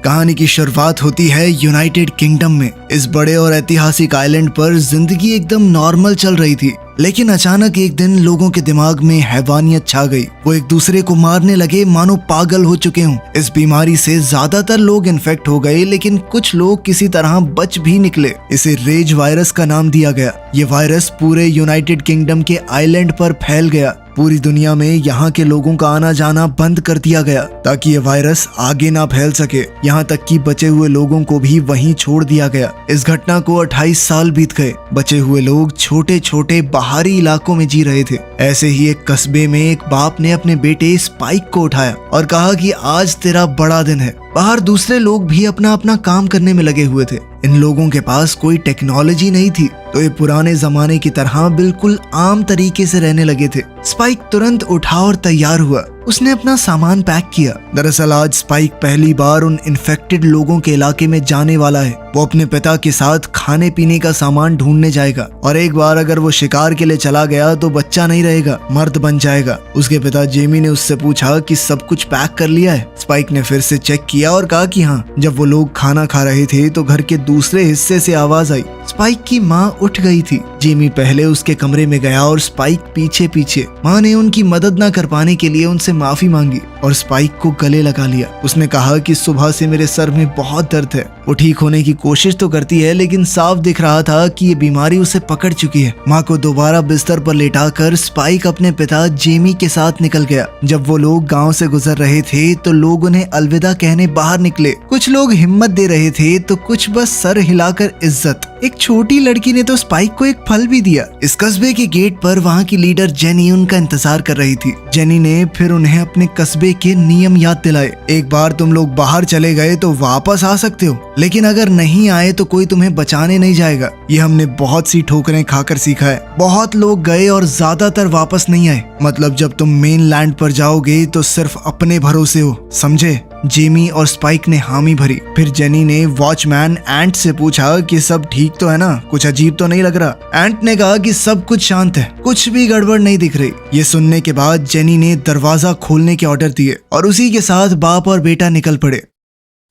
कहानी की शुरुआत होती है यूनाइटेड किंगडम में। इस बड़े और ऐतिहासिक आइलैंड पर जिंदगी एकदम नॉर्मल चल रही थी, लेकिन अचानक एक दिन लोगों के दिमाग में हैवानियत छा गई। वो एक दूसरे को मारने लगे मानो पागल हो चुके हों। इस बीमारी से ज्यादातर लोग इन्फेक्ट हो गए, लेकिन कुछ लोग किसी तरह बच भी निकले। इसे रेज वायरस का नाम दिया गया। ये वायरस पूरे यूनाइटेड किंगडम के आइलैंड पर फैल गया। पूरी दुनिया में यहाँ के लोगों का आना जाना बंद कर दिया गया ताकि ये वायरस आगे ना फैल सके। यहाँ तक कि बचे हुए लोगों को भी वहीं छोड़ दिया गया। इस घटना को 28 साल बीत गए। बचे हुए लोग छोटे छोटे बाहरी इलाकों में जी रहे थे। ऐसे ही एक कस्बे में एक बाप ने अपने बेटे स्पाइक को उठाया और कहा कि आज तेरा बड़ा दिन है। बाहर दूसरे लोग भी अपना अपना काम करने में लगे हुए थे। इन लोगों के पास कोई टेक्नोलॉजी नहीं थी, तो ये पुराने जमाने की तरह बिल्कुल आम तरीके से रहने लगे थे। स्पाइक तुरंत उठा और तैयार हुआ। उसने अपना सामान पैक किया। दरअसल आज स्पाइक पहली बार उन इन्फेक्टेड लोगों के इलाके में जाने वाला है। वो अपने पिता के साथ खाने पीने का सामान ढूंढने जाएगा, और एक बार अगर वो शिकार के लिए चला गया तो बच्चा नहीं रहेगा, मर्द बन जाएगा। उसके पिता जेमी ने उससे पूछा कि सब कुछ पैक कर लिया है। स्पाइक ने फिर से चेक किया और कहा कि हाँ। जब वो लोग खाना खा रहे थे तो घर के दूसरे हिस्से से आवाज आई। स्पाइक की माँ उठ गई थी। जेमी पहले उसके कमरे में गया और स्पाइक पीछे पीछे। माँ ने उनकी मदद न कर पाने के लिए उनसे माफी मांगी और स्पाइक को गले लगा लिया। उसने कहा कि सुबह से मेरे सर में बहुत दर्द है। वो ठीक होने की कोशिश तो करती है, लेकिन साफ दिख रहा था कि ये बीमारी उसे पकड़ चुकी है। माँ को दोबारा बिस्तर पर लेटाकर स्पाइक अपने पिता जेमी के साथ निकल गया। जब वो लोग गांव से गुजर रहे थे तो लोग उन्हें अलविदा कहने बाहर निकले। कुछ लोग हिम्मत दे रहे थे तो कुछ बस सर हिलाकर इज्जत। एक छोटी लड़की ने तो स्पाइक को एक फल भी दिया। इस कस्बे के गेट पर वहाँ की लीडर जेनी उनका इंतजार कर रही थी। जेनी ने फिर उन्हें अपने कस्बे के नियम याद दिलाए। एक बार तुम लोग बाहर चले गए तो वापस आ सकते हो, लेकिन अगर नहीं आए तो कोई तुम्हें बचाने नहीं जाएगा। ये हमने बहुत सी ठोकरें खाकर सीखा है। बहुत लोग गए और ज्यादातर वापस नहीं आए। मतलब जब तुम मेन लैंड पर जाओगे तो सिर्फ अपने भरोसे हो, समझे? जेमी और स्पाइक ने हामी भरी। फिर जेनी ने वॉचमैन एंट से पूछा कि सब ठीक तो है ना, कुछ अजीब तो नहीं लग रहा। एंट ने कहा कि सब कुछ शांत है, कुछ भी गड़बड़ नहीं दिख रही। ये सुनने के बाद जेनी ने दरवाजा खोलने के ऑर्डर दिए और उसी के साथ बाप और बेटा निकल पड़े।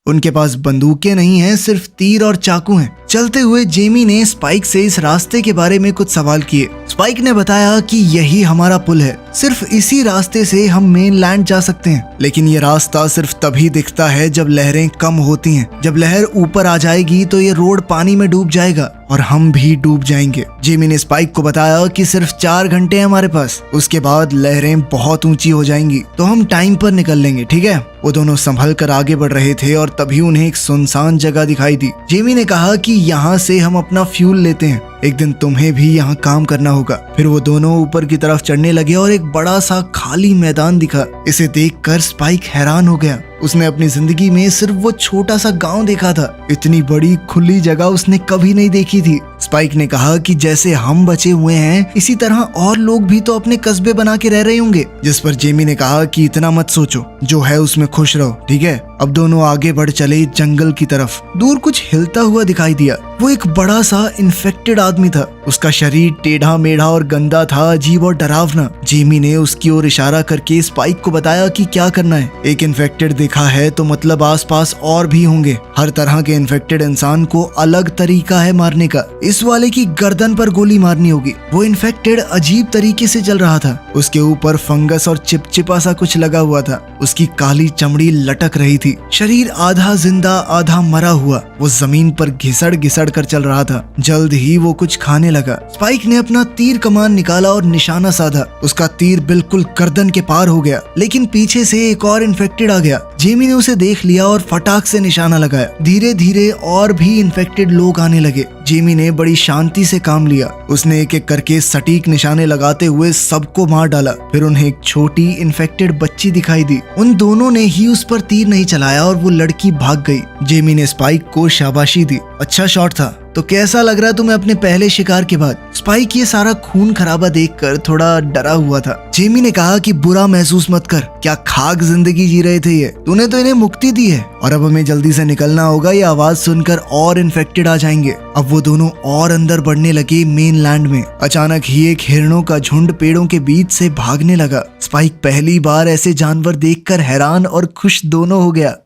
उनके पास बंदूकें नहीं हैं, सिर्फ तीर और चाकू हैं। चलते हुए जेमी ने स्पाइक से इस रास्ते के बारे में कुछ सवाल किए। स्पाइक ने बताया कि यही हमारा पुल है, सिर्फ इसी रास्ते से हम मेन लैंड जा सकते हैं। लेकिन ये रास्ता सिर्फ तभी दिखता है जब लहरें कम होती हैं। जब लहर ऊपर आ जाएगी तो ये रोड पानी में डूब जाएगा और हम भी डूब जाएंगे। जेमी ने स्पाइक को बताया कि सिर्फ 4 घंटे हैं हमारे पास, उसके बाद लहरें बहुत ऊंची हो जाएंगी, तो हम टाइम पर निकल लेंगे, ठीक है? वो दोनों संभल कर आगे बढ़ रहे थे और तभी उन्हें एक सुनसान जगह दिखाई दी। जेमी ने कहा कि यहाँ से हम अपना फ्यूल लेते हैं, एक दिन तुम्हें भी यहाँ काम करना होगा। फिर वो दोनों ऊपर की तरफ चढ़ने लगे और एक बड़ा सा खाली मैदान दिखा। इसे देखकर स्पाइक हैरान हो गया। उसने अपनी जिंदगी में सिर्फ वो छोटा सा गांव देखा था। इतनी बड़ी खुली जगह उसने कभी नहीं देखी थी। स्पाइक ने कहा कि जैसे हम बचे हुए हैं, इसी तरह और लोग भी तो अपने कस्बे बना के रह रहे होंगे। जिस पर जेमी ने कहा कि इतना मत सोचो, जो है उसमें खुश रहो, ठीक है? अब दोनों आगे बढ़ चले जंगल की तरफ। दूर कुछ हिलता हुआ दिखाई दिया। वो एक बड़ा सा इन्फेक्टेड आदमी था। उसका शरीर टेढ़ा मेढ़ा और गंदा था, अजीब और डरावना। जेमी ने उसकी ओर इशारा करके स्पाइक को बताया कि क्या करना है। एक इन्फेक्टेड देखा है तो मतलब आसपास और भी होंगे। हर तरह के इन्फेक्टेड इंसान को अलग तरीका है मारने का। इस वाले की गर्दन पर गोली मारनी होगी। वो इन्फेक्टेड अजीब तरीके से चल रहा था। उसके ऊपर फंगस और चिपचिपा सा कुछ लगा हुआ था। उसकी काली चमड़ी लटक रही थी। शरीर आधा जिंदा आधा मरा हुआ। वो जमीन पर घिसड़ घिसड़ कर चल रहा था। जल्द ही वो कुछ खाने लगा। स्पाइक ने अपना तीर कमान निकाला और निशाना साधा। उसका तीर बिल्कुल गर्दन के पार हो गया, लेकिन पीछे से एक और इन्फेक्टेड आ गया। जेमी ने उसे देख लिया और फटाक से निशाना लगाया। धीरे धीरे और भी इन्फेक्टेड लोग आने लगे। जेमी ने बड़ी शांति से काम लिया। उसने एक एक करके सटीक निशाने लगाते हुए सबको मार डाला। फिर उन्हें एक छोटी इन्फेक्टेड बच्ची दिखाई दी। उन दोनों ने ही उस पर तीर नहीं चलाया और वो लड़की भाग गई। जेमी ने स्पाइक को शाबाशी दी। अच्छा शॉट था। तो कैसा लग रहा तुम्हें अपने पहले शिकार के बाद? स्पाइक ये सारा खून खराबा देखकर थोड़ा डरा हुआ था। जेमी ने कहा कि बुरा महसूस मत कर, क्या खाक जिंदगी जी रहे थे ये? तूने तो इन्हें मुक्ति दी है और अब हमें जल्दी से निकलना होगा, ये आवाज सुनकर और इन्फेक्टेड आ जाएंगे। अब वो दोनों और अंदर बढ़ने लगे मेन लैंड में। अचानक ही एक हिरणों का झुंड पेड़ों के बीच से भागने लगा। स्पाइक पहली बार ऐसे जानवर देखकर हैरान और खुश दोनों हो गया।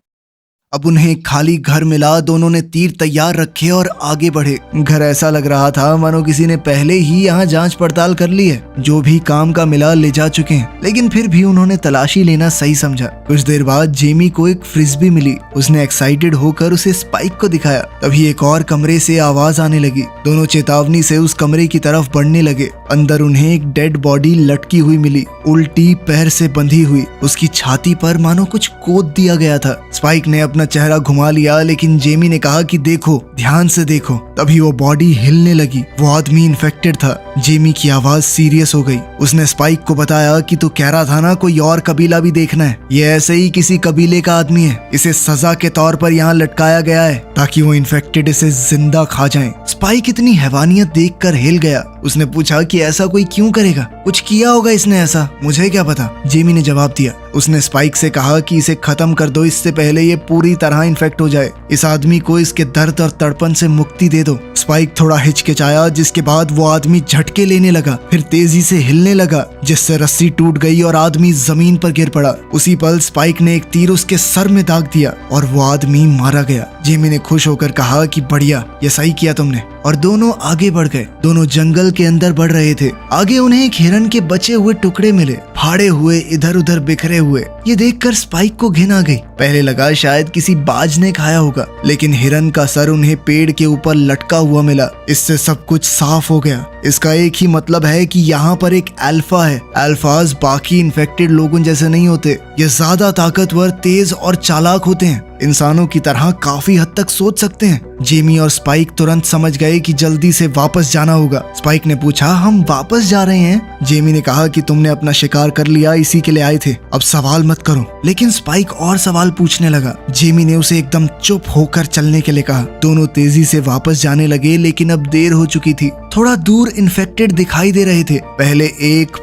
अब उन्हें एक खाली घर मिला, दोनों ने तीर तैयार रखे और आगे बढ़े। घर ऐसा लग रहा था मानो किसी ने पहले ही यहाँ जांच पड़ताल कर ली है, जो भी काम का मिला ले जा चुके हैं, लेकिन फिर भी उन्होंने तलाशी लेना सही समझा। कुछ देर बाद जेमी को एक फ्रिस्बी मिली। उसने एक्साइटेड होकर उसे स्पाइक को दिखाया। तभी एक और कमरे से आवाज आने लगी। दोनों चेतावनी से उस कमरे की तरफ बढ़ने लगे। अंदर उन्हें एक डेड बॉडी लटकी हुई मिली, उल्टी पैर से बंधी हुई। उसकी छाती पर मानो कुछ कोद दिया गया था। स्पाइक ने अपना चेहरा घुमा लिया, लेकिन जेमी ने कहा कि देखो, ध्यान से देखो। तभी वो बॉडी हिलने लगी। वो आदमी इन्फेक्टेड था। जेमी की आवाज सीरियस हो गई। उसने स्पाइक को बताया कि तू कह रहा था ना कोई और कबीला भी देखना है, ये ऐसे ही किसी कबीले का आदमी है। इसे सजा के तौर पर यहाँ लटकाया गया है ताकि वो इन्फेक्टेड इसे जिंदा खा जाएं। स्पाइक इतनी हैवानियत देखकर हिल गया। उसने पूछा कि ऐसा कोई क्यों करेगा, कुछ किया होगा इसने ऐसा, मुझे क्या पता। जेमी ने जवाब दिया। उसने स्पाइक से कहा कि इसे खत्म कर दो, इससे पहले ये पूरी तरह इन्फेक्ट हो जाए। इस आदमी को इसके दर्द और तड़पन से मुक्ति दे दो। स्पाइक थोड़ा हिचकिचाया, जिसके बाद वो आदमी झटके लेने लगा, फिर तेजी से हिलने लगा, जिससे रस्सी टूट गई और आदमी जमीन पर गिर पड़ा। उसी पल स्पाइक ने एक तीर उसके सर में दाग दिया और वो आदमी मारा गया। जेमी ने खुश होकर कहा कि बढ़िया, ये सही किया तुमने। और दोनों आगे बढ़ गए। दोनों जंगल के अंदर बढ़ रहे थे। आगे उन्हें एक हिरन के बचे हुए टुकड़े मिले, फाड़े हुए, इधर उधर बिखरे हुए। ये देखकर स्पाइक को घिन आ गई। पहले लगा शायद किसी बाज ने खाया होगा, लेकिन हिरन का सर उन्हें पेड़ के ऊपर लटका हुआ मिला। इससे सब कुछ साफ हो गया। इसका एक ही मतलब है कि यहाँ पर एक अल्फा है। अल्फाज बाकी इन्फेक्टेड लोगों जैसे नहीं होते। ये ज्यादा ताकतवर, तेज और चालाक होते हैं। इंसानों की तरह काफी हद तक सोच सकते हैं। जेमी और स्पाइक तुरंत समझ गए कि जल्दी से वापस जाना होगा। स्पाइक ने पूछा, हम वापस जा रहे हैं? जेमी ने कहा कि तुमने अपना शिकार कर लिया, इसी के लिए आए थे, अब सवाल मत करो। लेकिन स्पाइक और सवाल पूछने लगा। जेमी ने उसे एकदम चुप होकर चलने के लिए कहा। दोनों तेजी से वापस जाने लगे, लेकिन अब देर हो चुकी थी। थोड़ा दूर इन्फेक्टेड दिखाई दे रहे थे। पहले एक,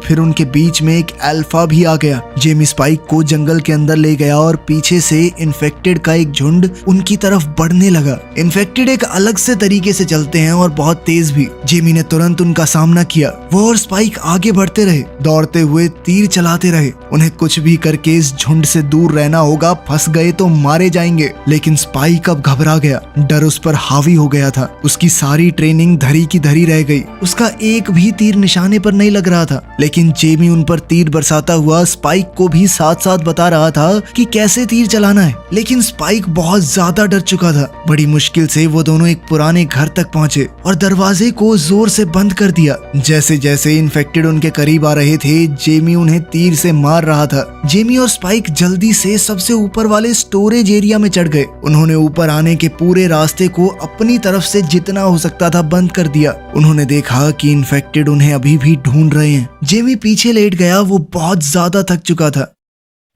फिर उनके बीच में एक अल्फा भी आ गया। जेमी स्पाइक को जंगल के अंदर ले गया और पीछे से इन्फेक्टेड का एक झुंड उनकी तरफ बढ़ने लगा। इन्फेक्टेड एक अलग से तरीके से चलते हैं और बहुत तेज भी। जेमी ने तुरंत उनका सामना किया। वो और स्पाइक आगे बढ़ते रहे, दौड़ते हुए, तीर चलाते रहे। उन्हें कुछ भी करके इस झुंड से दूर रहना होगा, फंस गए तो मारे जाएंगे। लेकिन स्पाइक अब घबरा गया। डर उस पर हावी हो गया था। उसकी सारी ट्रेनिंग धरी की धरी रह गई। उसका एक भी तीर निशाने पर नहीं लग रहा था। लेकिन जेमी उन पर तीर बरसाता हुआ स्पाइक को भी साथ साथ बता रहा था कि कैसे तीर चलाना है। लेकिन स्पाइक बहुत ज्यादा डर चुका था। बड़ी मुश्किल से वो दोनों एक पुराने घर तक पहुंचे और दरवाजे को जोर से बंद कर दिया। जैसे जैसे इन्फेक्टेड उनके करीब आ रहे थे, जेमी उन्हें तीर से मार रहा था। जेमी और स्पाइक जल्दी से सबसे ऊपर वाले स्टोरेज एरिया में चढ़ गए। उन्होंने ऊपर आने के पूरे रास्ते को अपनी तरफ से जितना हो सकता था बंद कर दिया। उन्होंने देखा कि इन्फेक्टेड उन्हें अभी भी ढूंढ रहे हैं। जेमी पीछे लेट गया। वो बहुत ज्यादा थक चुका था।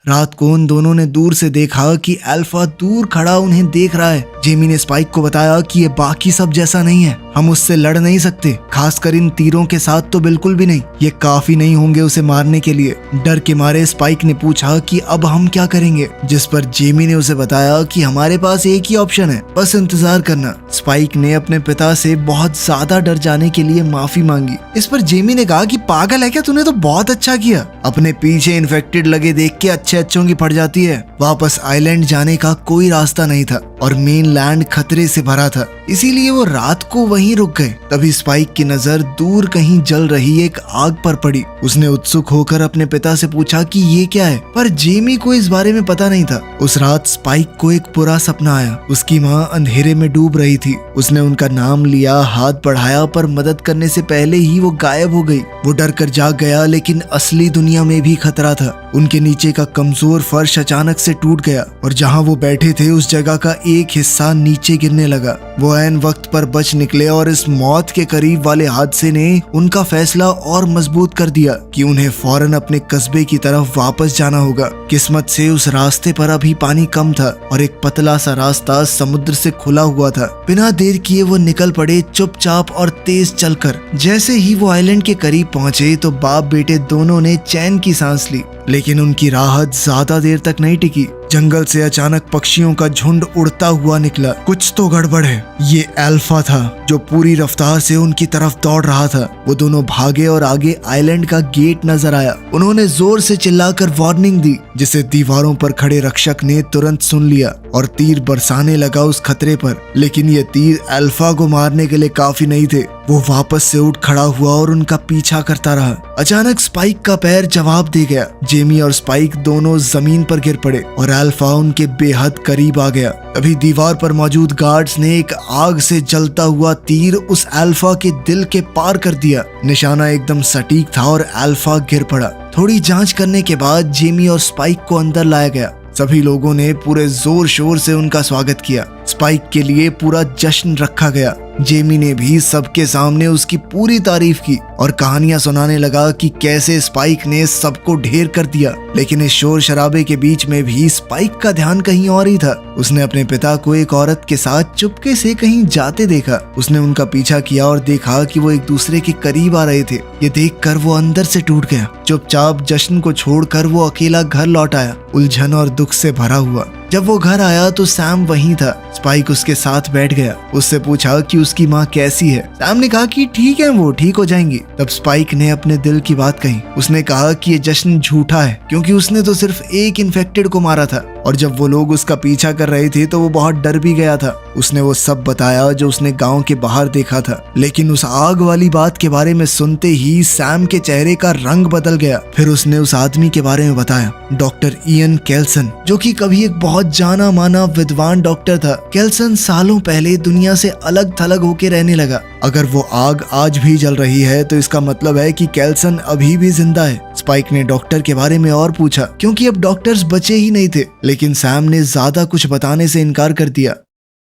रात को उन दोनों ने दूर से देखा कि अल्फा दूर खड़ा उन्हें देख रहा है। जेमी ने स्पाइक को बताया कि ये बाकी सब जैसा नहीं है, हम उससे लड़ नहीं सकते, खासकर इन तीरों के साथ तो बिल्कुल भी नहीं। ये काफी नहीं होंगे उसे मारने के लिए। डर के मारे स्पाइक ने पूछा कि अब हम क्या करेंगे, जिस पर जेमी ने उसे बताया कि हमारे पास एक ही ऑप्शन है, बस इंतजार करना। स्पाइक ने अपने पिता से बहुत ज्यादा डर जाने के लिए माफी मांगी। इस पर जेमी ने कहा कि पागल है क्या, तूने तो बहुत अच्छा किया। अपने पीछे इन्फेक्टेड लगे देख के अच्छों की फट जाती है। वापस आइलैंड जाने का कोई रास्ता नहीं था और मेनलैंड खतरे से भरा था, इसीलिए वो रात को वहीं रुक गए। तभी स्पाइक की नजर दूर कहीं जल रही एक आग पर पड़ी। उसने उत्सुक होकर अपने पिता से पूछा कि ये क्या है, पर जेमी को इस बारे में पता नहीं था। उस रात स्पाइक को एक बुरा सपना आया। उसकी माँ अंधेरे में डूब रही थी। उसने उनका नाम लिया, हाथ बढ़ाया, पर मदद करने से पहले ही वो गायब हो गई। वो डर कर जाग गया, लेकिन असली दुनिया में भी खतरा था। उनके नीचे का कमजोर फर्श अचानक से टूट गया और जहां वो बैठे थे उस जगह का एक हिस्सा नीचे गिरने लगा। वो ऐन वक्त पर बच निकले और इस मौत के करीब वाले हादसे ने उनका फैसला और मजबूत कर दिया कि उन्हें फौरन अपने कस्बे की तरफ वापस जाना होगा। किस्मत से उस रास्ते पर अभी पानी कम था और एक पतला सा रास्ता समुद्र से खुला हुआ था। बिना देर किए वो निकल पड़े, चुपचाप और तेज चलकर। जैसे ही वो आइलैंड के करीब पहुंचे तो बाप बेटे दोनों ने चैन की सांस ली, लेकिन उनकी राहत ज्यादा देर तक नहीं टिकी। जंगल से अचानक पक्षियों का झुंड उड़ता हुआ निकला। कुछ तो गड़बड़ है। ये अल्फा था जो पूरी रफ्तार से उनकी तरफ दौड़ रहा था। वो दोनों भागे और आगे आइलैंड का गेट नजर आया। उन्होंने जोर से चिल्लाकर वार्निंग दी, जिसे दीवारों पर खड़े रक्षक ने तुरंत सुन लिया और तीर बरसाने लगा उस खतरे पर। लेकिन ये तीर अल्फा को मारने के लिए काफी नहीं थे। वो वापस से उठ खड़ा हुआ और उनका पीछा करता रहा। अचानक स्पाइक का पैर जवाब दे गया। जेमी और स्पाइक दोनों जमीन पर गिर पड़े और अल्फा उनके बेहद करीब आ गया। तभी दीवार पर मौजूद गार्ड्स ने एक आग से जलता हुआ तीर उस अल्फा के दिल के पार कर दिया। निशाना एकदम सटीक था और अल्फा गिर पड़ा। थोड़ी जांच करने के बाद जेमी और स्पाइक को अंदर लाया गया। सभी लोगों ने पूरे जोर शोर से उनका स्वागत किया। स्पाइक के लिए पूरा जश्न रखा गया। जेमी ने भी सबके सामने उसकी पूरी तारीफ की और कहानियां सुनाने लगा कि कैसे स्पाइक ने सबको ढेर कर दिया। लेकिन इस शोर शराबे के बीच में भी स्पाइक का ध्यान कहीं और ही था। उसने अपने पिता को एक औरत के साथ चुपके से कहीं जाते देखा। उसने उनका पीछा किया और देखा कि वो एक दूसरे के करीब आ रहे थे। ये देखकर वो अंदर से टूट गया। चुपचाप जश्न को छोड़कर वो अकेला घर लौट आया, उलझन और दुख से भरा हुआ। जब वो घर आया तो सैम वहीं था। स्पाइक उसके साथ बैठ गया। उससे पूछा कि उसकी माँ कैसी है। सैम ने कहा कि ठीक है, वो ठीक हो जाएंगी। तब स्पाइक ने अपने दिल की बात कही। उसने कहा कि ये जश्न झूठा है, क्योंकि उसने तो सिर्फ एक इन्फेक्टेड को मारा था और जब वो लोग उसका पीछा कर रहे थे तो वो बहुत डर भी गया था। उसने वो सब बताया जो उसने गांव के बाहर देखा था। लेकिन उस आग वाली बात के बारे में सुनते ही सैम के चेहरे का रंग बदल गया। फिर उसने उस आदमी के बारे में बताया, डॉक्टर इयन केल्सन, जो कि कभी एक बहुत जाना माना विद्वान डॉक्टर था। केल्सन सालों पहले दुनिया से अलग थलग होके रहने लगा। अगर वो आग आज भी जल रही है तो इसका मतलब है कि केल्सन अभी भी जिंदा है। स्पाइक ने डॉक्टर के बारे में और पूछा, क्योंकि अब डॉक्टर्स बचे ही नहीं थे। लेकिन सैम ने ज्यादा कुछ बताने से इनकार कर दिया।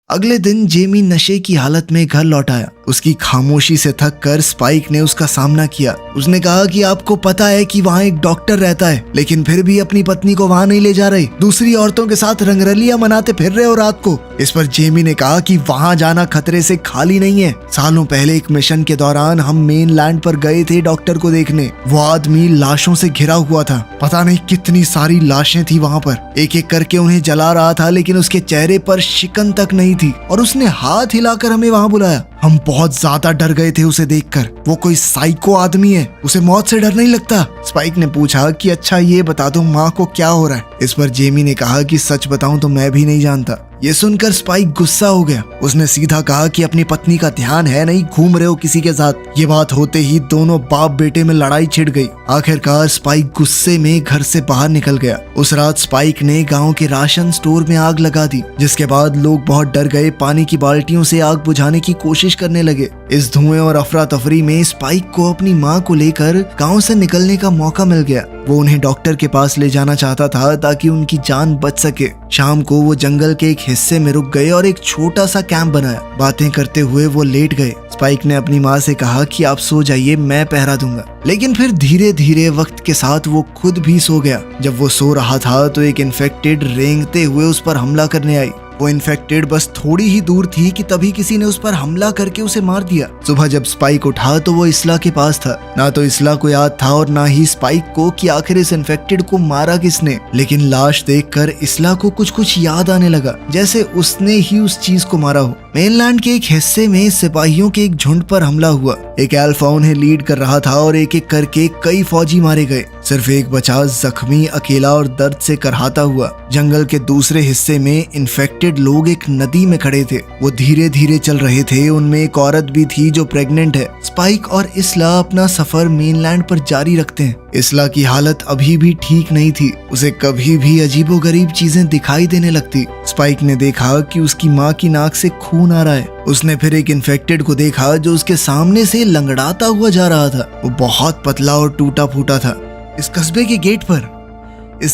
अगले दिन जेमी नशे की हालत में घर लौट आया। उसकी खामोशी से थक कर स्पाइक ने उसका सामना किया। उसने कहा कि आपको पता है कि वहाँ एक डॉक्टर रहता है, लेकिन फिर भी अपनी पत्नी को वहाँ नहीं ले जा रहे। दूसरी औरतों के साथ रंगरलियां मनाते फिर रहे हो रात को। इस पर जेमी ने कहा कि वहाँ जाना खतरे से खाली नहीं है। सालों पहले एक मिशन के दौरान हम मेनलैंड पर गए थे डॉक्टर को देखने। वो आदमी लाशों से घिरा हुआ था। पता नहीं कितनी सारी लाशें थी वहाँ पर। एक एक करके उन्हें जला रहा था, लेकिन उसके चेहरे पर शिकन तक नहीं थी और उसने हाथ हिलाकर हमें वहाँ बुलाया। हम बहुत ज्यादा डर गए थे उसे देखकर। वो कोई साइको आदमी है, उसे मौत से डर नहीं लगता। स्पाइक ने पूछा कि अच्छा ये बता दो माँ को क्या हो रहा है। इस पर जेमी ने कहा कि सच बताऊं तो मैं भी नहीं जानता। ये सुनकर स्पाइक गुस्सा हो गया। उसने सीधा कहा कि अपनी पत्नी का ध्यान है नहीं, घूम रहे हो किसी के साथ। ये बात होते ही दोनों बाप बेटे में लड़ाई छिड़ गई। आखिरकार स्पाइक गुस्से में घर से बाहर निकल गया। उस रात स्पाइक ने गांव के राशन स्टोर में आग लगा दी, जिसके बाद लोग बहुत डर गए। पानी की बाल्टियों से आग बुझाने की कोशिश करने लगे। इस धुएं और अफरा तफरी में स्पाइक को अपनी माँ को लेकर गाँव से निकलने का मौका मिल गया। वो उन्हें डॉक्टर के पास ले जाना चाहता था ताकि उनकी जान बच सके। शाम को वो जंगल के एक हिस्से में रुक गए और एक छोटा सा कैंप बनाया। बातें करते हुए वो लेट गए। स्पाइक ने अपनी माँ से कहा कि आप सो जाइए, मैं पहरा दूंगा। लेकिन फिर धीरे धीरे वक्त के साथ वो खुद भी सो गया। जब वो सो रहा था तो एक इन्फेक्टेड रेंगते हुए उस पर हमला करने आई। वो इन्फेक्टेड बस थोड़ी ही दूर थी कि तभी किसी ने उस पर हमला करके उसे मार दिया। सुबह जब स्पाइक उठा तो वो इसला के पास था। ना तो इसला को याद था और ना ही स्पाइक को कि आखिर इस इन्फेक्टेड को मारा किसने। लेकिन लाश देखकर इसला को कुछ याद आने लगा, जैसे उसने ही उस चीज को मारा हो। मेनलैंड के एक हिस्से में सिपाहियों के एक झुंड पर हमला हुआ। एक अल्फा उन्हें लीड कर रहा था और एक एक करके कई फौजी मारे गए। सिर्फ एक बचा, जख्मी, अकेला और दर्द से करहाता हुआ। जंगल के दूसरे हिस्से में इन्फेक्टेड लोग एक नदी में खड़े थे। वो धीरे धीरे चल रहे थे। उनमें एक औरत भी थी जो प्रेग्नेंट है। स्पाइक और इसला अपना सफर मेनलैंड पर जारी रखते हैं। इसला की हालत अभी भी ठीक नहीं थी। उसे कभी भी अजीबोगरीब चीजें दिखाई देने लगती। स्पाइक ने देखा कि उसकी माँ की नाक से खून आ रहा है। उसने फिर एक इन्फेक्टेड को देखा जो उसके सामने से लंगड़ाता हुआ जा रहा था। वो बहुत पतला और टूटा फूटा था। इस कस्बे के गेट पर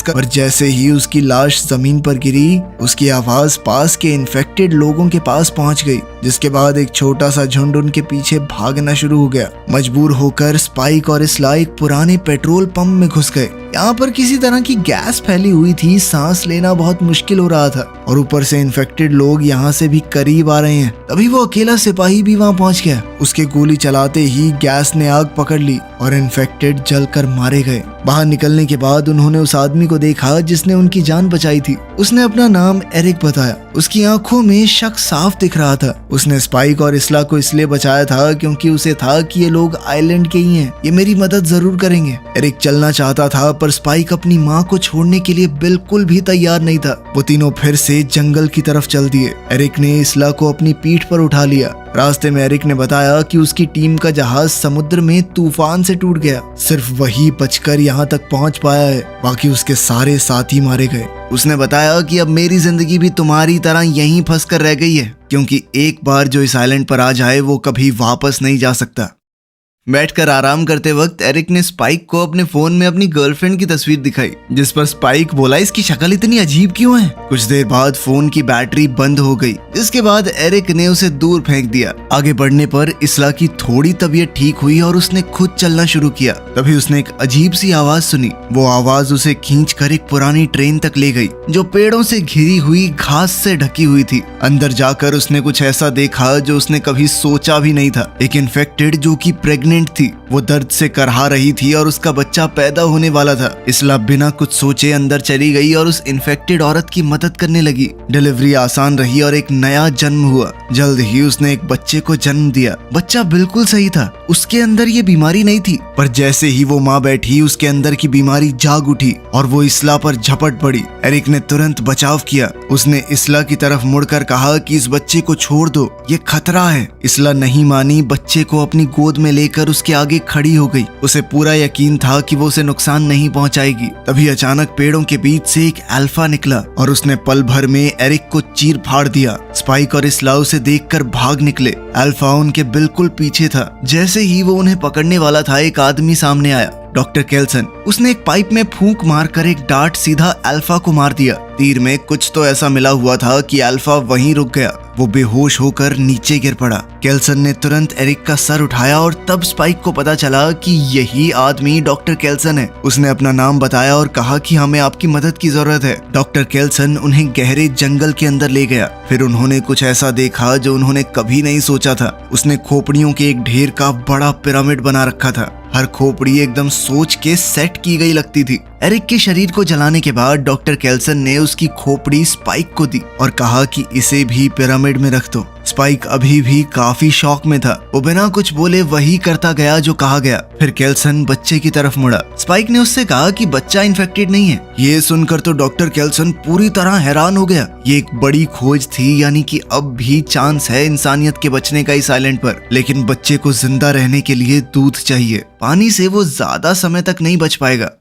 पर जैसे ही उसकी लाश जमीन पर गिरी, उसकी आवाज पास के इन्फेक्टेड लोगों के पास पहुंच गई। जिसके बाद एक छोटा सा झुंड उनके पीछे भागना शुरू हो गया। मजबूर होकर स्पाइक और इसला एक पुराने पेट्रोल पंप में घुस गए। यहाँ पर किसी तरह की गैस फैली हुई थी, सांस लेना बहुत मुश्किल हो रहा था और ऊपर से इन्फेक्टेड लोग यहाँ से भी करीब आ रहे हैं। तभी वो अकेला सिपाही भी वहाँ पहुँच गया। उसके गोली चलाते ही गैस ने आग पकड़ ली और इन्फेक्टेड जलकर मारे गए। बाहर निकलने के बाद उन्होंने उस आदमी को देखा जिसने उनकी जान बचाई थी। उसने अपना नाम एरिक बताया। उसकी आंखों में शक साफ दिख रहा था। उसने स्पाइक और इसला को इसलिए बचाया था क्योंकि उसे था कि ये लोग आइलैंड के ही हैं, ये मेरी मदद जरूर करेंगे। एरिक चलना चाहता था पर स्पाइक अपनी माँ को छोड़ने के लिए बिल्कुल भी तैयार नहीं था। वो तीनों फिर से जंगल की तरफ चल दिए। एरिक ने इसला को अपनी पीठ पर उठा लिया। रास्ते में एरिक ने बताया कि उसकी टीम का जहाज समुद्र में तूफान से टूट गया। सिर्फ वही बचकर यहाँ तक पहुँच पाया है, बाकी उसके सारे साथी मारे गए। उसने बताया कि अब मेरी जिंदगी भी तुम्हारी तरह यहीं फंस कर रह गई है, क्योंकि एक बार जो इस आइलैंड पर आ जाए वो कभी वापस नहीं जा सकता। बैठकर आराम करते वक्त एरिक ने स्पाइक को अपने फोन में अपनी गर्लफ्रेंड की तस्वीर दिखाई, जिस पर स्पाइक बोला, इसकी शक्ल इतनी अजीब क्यों है। कुछ देर बाद फोन की बैटरी बंद हो गई, जिसके बाद एरिक ने उसे दूर फेंक दिया। आगे बढ़ने पर इसला की थोड़ी तबीयत ठीक हुई और उसने खुद चलना शुरू किया। तभी उसने एक अजीब सी आवाज सुनी। वो आवाज उसे खींच कर एक पुरानी ट्रेन तक ले गई, जो पेड़ों से घिरी हुई घास से ढकी हुई थी। अंदर जाकर उसने कुछ ऐसा देखा जो उसने कभी सोचा भी नहीं था। एक इन्फेक्टेड जो कि प्रेग्नेंट थी, वो दर्द से करहा रही थी और उसका बच्चा पैदा होने वाला था। इसला बिना कुछ सोचे अंदर चली गई और उस इन्फेक्टेड औरत की मदद करने लगी। डिलीवरी आसान रही और एक नया जन्म हुआ। जल्द ही उसने एक बच्चे को जन्म दिया। बच्चा बिल्कुल सही था, उसके अंदर ये बीमारी नहीं थी, पर जैसे ही वो माँ बैठी उसके अंदर की बीमारी जाग उठी और वो इसला पर झपट पड़ी। एरिक ने तुरंत बचाव किया। उसने इसला की तरफ मुड़कर कहा कि इस बच्चे को छोड़ दो, ये खतरा है। इसला नहीं मानी, बच्चे को अपनी गोद में लेकर उसके आगे खड़ी हो गई। उसे पूरा यकीन था कि वो उसे नुकसान नहीं पहुंचाएगी। तभी अचानक पेड़ों के बीच से एक अल्फा निकला और उसने पल भर में एरिक को चीर फाड़ दिया। स्पाइक और इसला उसे देखकर भाग निकले। अल्फा उनके बिल्कुल पीछे था। जैसे ही वो उन्हें पकड़ने वाला था, एक आदमी सामने आया, डॉक्टर केल्सन। उसने एक पाइप में फूंक मारकर एक डार्ट सीधा अल्फा को मार दिया। तीर में कुछ तो ऐसा मिला हुआ था कि अल्फा वहीं रुक गया। वो बेहोश होकर नीचे गिर पड़ा। केल्सन ने तुरंत एरिक का सर उठाया और तब स्पाइक को पता चला कि यही आदमी डॉक्टर केल्सन है। उसने अपना नाम बताया और कहा कि हमें आपकी मदद की जरूरत है। डॉक्टर केल्सन उन्हें गहरे जंगल के अंदर ले गया। फिर उन्होंने कुछ ऐसा देखा जो उन्होंने कभी नहीं सोचा था। उसने खोपड़ियों के एक ढेर का बड़ा पिरामिड बना रखा था। हर खोपड़ी एकदम सोच के सेट की गई लगती थी। एरिक के शरीर को जलाने के बाद डॉक्टर केल्सन ने उसकी खोपड़ी स्पाइक को दी और कहा कि इसे भी पिरामिड में रख दो। स्पाइक अभी भी काफी शॉक में था। वो बिना कुछ बोले वही करता गया जो कहा गया। फिर केल्सन बच्चे की तरफ मुड़ा। स्पाइक ने उससे कहा कि बच्चा इन्फेक्टेड नहीं है। ये सुनकर तो डॉक्टर केल्सन पूरी तरह हैरान हो गया। ये एक बड़ी खोज थी, यानी कि अब भी चांस है इंसानियत के बचने का इस आइलैंड पर। लेकिन बच्चे को जिंदा रहने के लिए दूध चाहिए। पानी से वो ज्यादा समय तक नहीं बच पाएगा।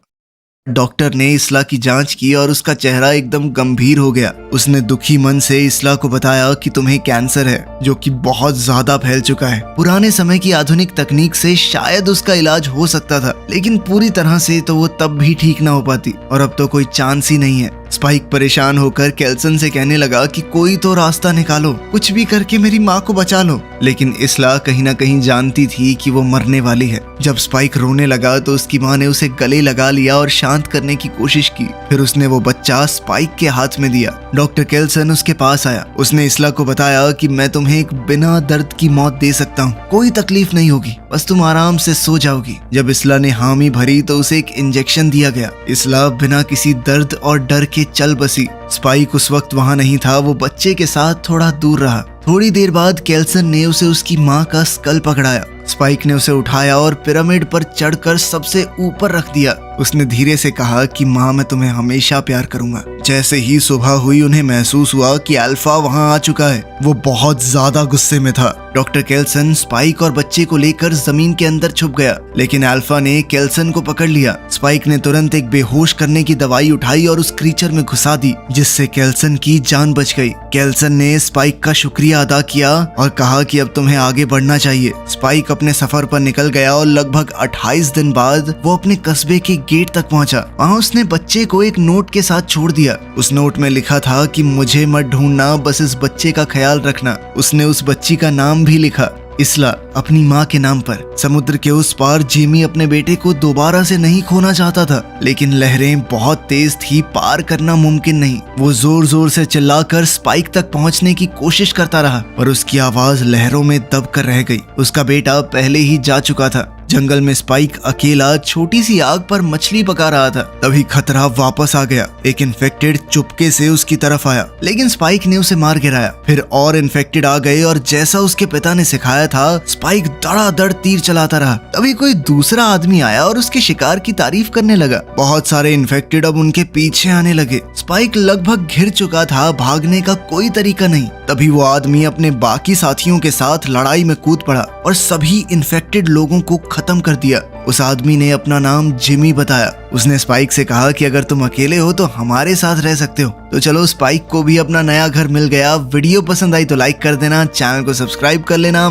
डॉक्टर ने इसला की जांच की और उसका चेहरा एकदम गंभीर हो गया। उसने दुखी मन से इसला को बताया कि तुम्हें कैंसर है, जो कि बहुत ज्यादा फैल चुका है। पुराने समय की आधुनिक तकनीक से शायद उसका इलाज हो सकता था, लेकिन पूरी तरह से तो वो तब भी ठीक ना हो पाती और अब तो कोई चांस ही नहीं है। स्पाइक परेशान होकर केल्सन से कहने लगा कि कोई तो रास्ता निकालो, कुछ भी करके मेरी माँ को बचा लो। लेकिन इसला कहीं ना कहीं जानती थी कि वो मरने वाली है। जब स्पाइक रोने लगा तो उसकी माँ ने उसे गले लगा लिया और शांत करने की कोशिश की। फिर उसने वो बच्चा स्पाइक के हाथ में दिया। डॉक्टर केल्सन उसके पास आया। उसने इसला को बताया कि मैं तुम्हें एक बिना दर्द की मौत दे सकता हूँ, कोई तकलीफ नहीं होगी, बस तुम आराम से सो जाओगी। जब इसला ने हामी भरी तो उसे एक इंजेक्शन दिया गया। इसला बिना किसी दर्द और डर के चल बसी। स्पाइक उस वक्त वहां नहीं था, वो बच्चे के साथ थोड़ा दूर रहा। थोड़ी देर बाद केल्सन ने उसे उसकी माँ का स्कल पकड़ाया। स्पाइक ने उसे उठाया और पिरामिड पर चढ़कर सबसे ऊपर रख दिया। उसने धीरे से कहा कि माँ, मैं तुम्हें हमेशा प्यार करूंगा। जैसे ही सुबह हुई उन्हें महसूस हुआ कि अल्फा वहां आ चुका है। वो बहुत ज्यादा गुस्से में था। डॉक्टर केल्सन स्पाइक और बच्चे को लेकर जमीन के अंदर छुप गया, लेकिन अल्फा ने केल्सन को पकड़ लिया। स्पाइक ने तुरंत एक बेहोश करने की दवाई उठाई और उस क्रीचर में घुसा दी, जिससे केल्सन की जान बच गई। केल्सन ने स्पाइक का शुक्रिया अदा किया और कहा कि अब तुम्हें आगे बढ़ना चाहिए। स्पाइक अपने सफर पर निकल गया और लगभग 28 दिन बाद वो अपने कस्बे के गेट तक पहुंचा। वहां उसने बच्चे को एक नोट के साथ छोड़ दिया। उस नोट में लिखा था कि मुझे मत ढूंढना, बस इस बच्चे का ख्याल रखना। उसने उस बच्ची का नाम भी लिखा, इसला, अपनी माँ के नाम पर। समुद्र के उस पार जिमी अपने बेटे को दोबारा से नहीं खोना चाहता था, लेकिन लहरें बहुत तेज थी, पार करना मुमकिन नहीं। वो जोर जोर से चिल्लाकर स्पाइक तक पहुंचने की कोशिश करता रहा, पर उसकी आवाज लहरों में दब कर रह गई। उसका बेटा पहले ही जा चुका था। जंगल में स्पाइक अकेला छोटी सी आग पर मछली पका रहा था। तभी खतरा वापस आ गया। एक इन्फेक्टेड चुपके से उसकी तरफ आया, लेकिन स्पाइक ने उसे मार गिराया। फिर और इन्फेक्टेड आ गए और जैसा उसके पिता ने सिखाया था, स्पाइक धड़ाधड़ तीर चलाता रहा। तभी कोई दूसरा आदमी आया और उसके शिकार की तारीफ करने लगा। बहुत सारे इन्फेक्टेड अब उनके पीछे आने लगे। स्पाइक लगभग घिर चुका था, भागने का कोई तरीका नहीं। तभी वो आदमी अपने बाकी साथियों के साथ लड़ाई में कूद पड़ा और सभी इन्फेक्टेड लोगों को खत्म कर दिया। उस आदमी ने अपना नाम जिमी बताया। उसने स्पाइक से कहा कि अगर तुम अकेले हो तो हमारे साथ रह सकते हो। तो चलो, स्पाइक को भी अपना नया घर मिल गया। वीडियो पसंद आई तो लाइक कर देना, चैनल को सब्सक्राइब कर लेना।